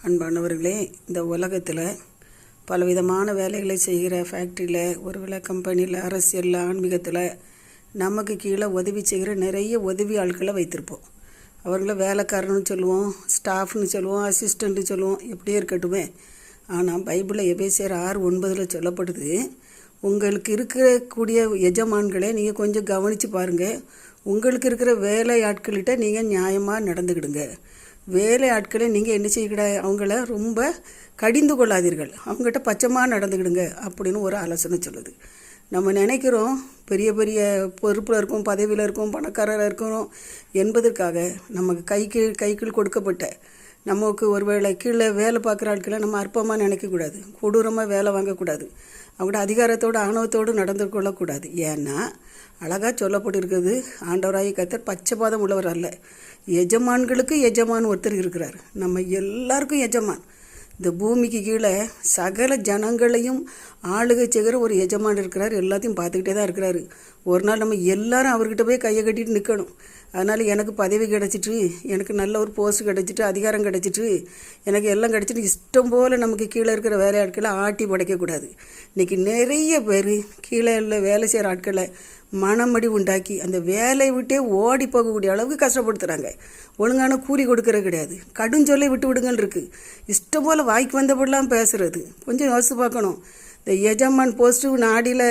அன்பானவர்களே, இந்த உலகத்தில் பலவிதமான வேலைகளை செய்கிற ஃபேக்ட்ரியில், ஒருவேளை கம்பெனியில், அரசியலில், ஆன்மீகத்தில் நமக்கு கீழே உதவி செய்கிற நிறைய உதவி ஆட்களை வைத்திருப்போம். அவங்கள வேலைக்காரன்னு சொல்லுவோம், ஸ்டாஃப்னு சொல்லுவோம், அசிஸ்டண்ட்டு சொல்லுவோம், எப்படியே இருக்கட்டுமே. ஆனால் பைபிளில் எபேசியர் 6:9 சொல்லப்படுது, உங்களுக்கு இருக்கக்கூடிய எஜமான்களை நீங்கள் கொஞ்சம் கவனித்து பாருங்கள். உங்களுக்கு இருக்கிற வேலை ஆட்கள்கிட்ட நீங்கள் நியாயமாக நடந்துக்கிடுங்க. வேலை ஆட்களை நீங்கள் என்ன செய்யக்கூடாது, அவங்கள ரொம்ப கடிந்து கொள்ளாதீர்கள், அவங்ககிட்ட பச்சமாக நடந்துக்கிடுங்க அப்படின்னு ஒரு ஆலோசனை சொல்லுது. நம்ம நினைக்கிறோம் பெரிய பெரிய பொறுப்பில் இருக்கும், பதவியில் இருக்கும், பணக்காரராக இருக்கிறோம் என்பதற்காக நமக்கு கைக்குள் கொடுக்கப்பட்ட நமக்கு ஒரு வேளை கீழே வேலை பார்க்குற ஆட்களை நம்ம அற்பமாக நினைக்கக்கூடாது, கொடூரமாக வேலை வாங்கக்கூடாது, அவங்களோட அதிகாரத்தோடு ஆணவத்தோடு நடந்து கொள்ளக்கூடாது. ஏன்னா அழகாக சொல்லப்பட்டிருக்கிறது, ஆண்டவராகிய கர்த்தர் பச்சைபாதம் உள்ளவர் அல்ல, எஜமான்களுக்கு எஜமான் ஒருத்தர் இருக்கிறார். நம்ம எல்லாருக்கும் எஜமான். இந்த பூமிக்கு கீழே சகல ஜனங்களையும் ஆளுகை செய்கிற ஒரு எஜமான் இருக்கிறார். எல்லாத்தையும் பார்த்துக்கிட்டே தான் இருக்கிறாரு. ஒரு நாள் நம்ம எல்லாரும் அவர்கிட்ட போய் கையை கட்டிட்டு நிற்கணும். அதனால் எனக்கு பதவி கிடச்சிட்டு, எனக்கு நல்ல ஒரு போஸ்ட் கிடச்சிட்டு, அதிகாரம் கிடச்சிட்டு, எனக்கு எல்லாம் கிடச்சிட்டு இஷ்டம் போல் நமக்கு கீழே இருக்கிற வேலையாட்களை ஆட்டி படைக்கக்கூடாது. இன்றைக்கி நிறைய பேர் கீழே உள்ள வேலை செய்கிற ஆட்களை மனமடி உண்டாக்கி அந்த வேலையை விட்டே ஓடி போகக்கூடிய அளவுக்கு கஷ்டப்படுத்துகிறாங்க. ஒழுங்கான கூலி கொடுக்கறது கிடையாது. கடுஞ்சொல்லை விட்டு விடுங்கள் இருக்குது. இஷ்டம் போல் வாய்க்கு வந்தபடிலாம் பேசுகிறது. கொஞ்சம் யோசித்து பார்க்கணும். இந்த எஜமான் போஸ்ட்டு நாடியில்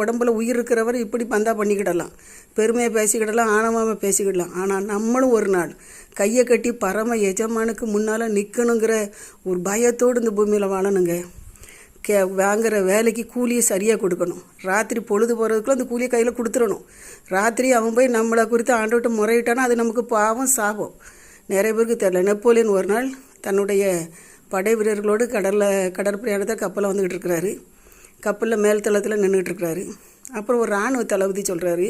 உடம்புல உயிர் இருக்கிறவர் இப்படி பந்தா பண்ணிக்கிடலாம், பெருமையை பேசிக்கிடலாம், ஆணவமாக பேசிக்கிடலாம். ஆனால் நம்மளும் ஒரு நாள் கையை கட்டி பரம எஜமானுக்கு முன்னால் நிற்கணுங்கிற ஒரு பயத்தோடு இந்த பூமியில் வாழணுங்க. வாங்குகிற வேலைக்கு கூலியை சரியாக கொடுக்கணும். ராத்திரி பொழுது போகிறதுக்குள்ள அந்த கூலியை கையில் கொடுத்துடணும். ராத்திரி அவன் போய் நம்மளை குறித்து ஆண்டவர்கிட்ட முறையிட்டானா அது நமக்கு பாவம், சாபம். நிறைய பேருக்கு தெரியல. நெப்போலியன் ஒரு நாள் தன்னுடைய படை வீரர்களோடு கடற்பிரயாணத்தை கப்பலில் வந்துக்கிட்டு இருக்கிறாரு. கப்பலில் மேல் தளத்தில் நின்றுட்டு இருக்கிறாரு. அப்புறம் ஒரு இராணுவ தளபதி சொல்கிறாரு,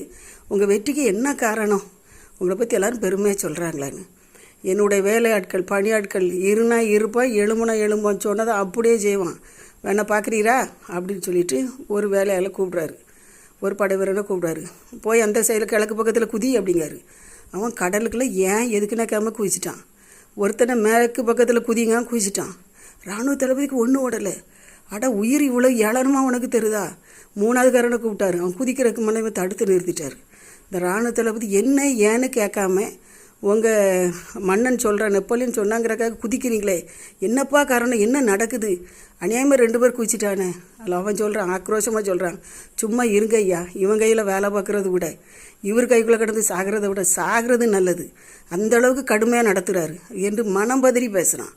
உங்கள் வெற்றிக்கு என்ன காரணம், உங்களை பற்றி எல்லோரும் பெருமையாக சொல்கிறாங்களான்னு. என்னுடைய வேலையாட்கள், பணியாட்கள் இருனா இருப்பான், எலும்புனா எலும்பான்னு சொன்னதை அப்படியே செய்வான். வேணா பார்க்குறீரா அப்படின்னு சொல்லிட்டு ஒரு வேலையால் கூப்பிட்றாரு. ஒரு படை வீரனை கூப்பிட்றாரு. போய் அந்த சைடில் கிழக்கு பக்கத்தில் குதி அப்படிங்காரு. அவன் கடலுக்குள்ளே ஏன் எதுக்குன்னா கேம குதிச்சிட்டான். ஒருத்தனை மேற்கு பக்கத்தில் குதிங்க குதிச்சிட்டான். இராணுவ தளபதிக்கு ஒன்றும் ஓடலை. உயிர் இவ்வளோ ஏளனமாக உனக்கு தெரியுதா? மூணாவது காரனை கூப்பிட்டாரு. அவன் குதிக்கிறதுக்கு முன்னே தடுத்து நிறுத்திட்டார். இந்த இராணுவ தளபதி என்ன ஏன்னு கேட்காம, உங்கள் மன்னன் சொல்கிறான், நெப்போலியன் சொன்னாங்கிறக்காக குதிக்கிறீங்களே, என்னப்பா காரணம், என்ன நடக்குது? அநியாயமாக 2 பேர் குதிச்சிட்டானே. அதில் அவன் சொல்கிறான், ஆக்ரோஷமாக சொல்கிறான், சும்மா இருங்க ஐயா, இவன் கையில் வேலை பார்க்குறத விட இவர் கைக்குள்ளே கிடந்து சாகிறத விட சாகிறது நல்லது, அந்தளவுக்கு கடுமையாக நடத்துகிறாரு என்று மனம் பதறி பேசுகிறான்.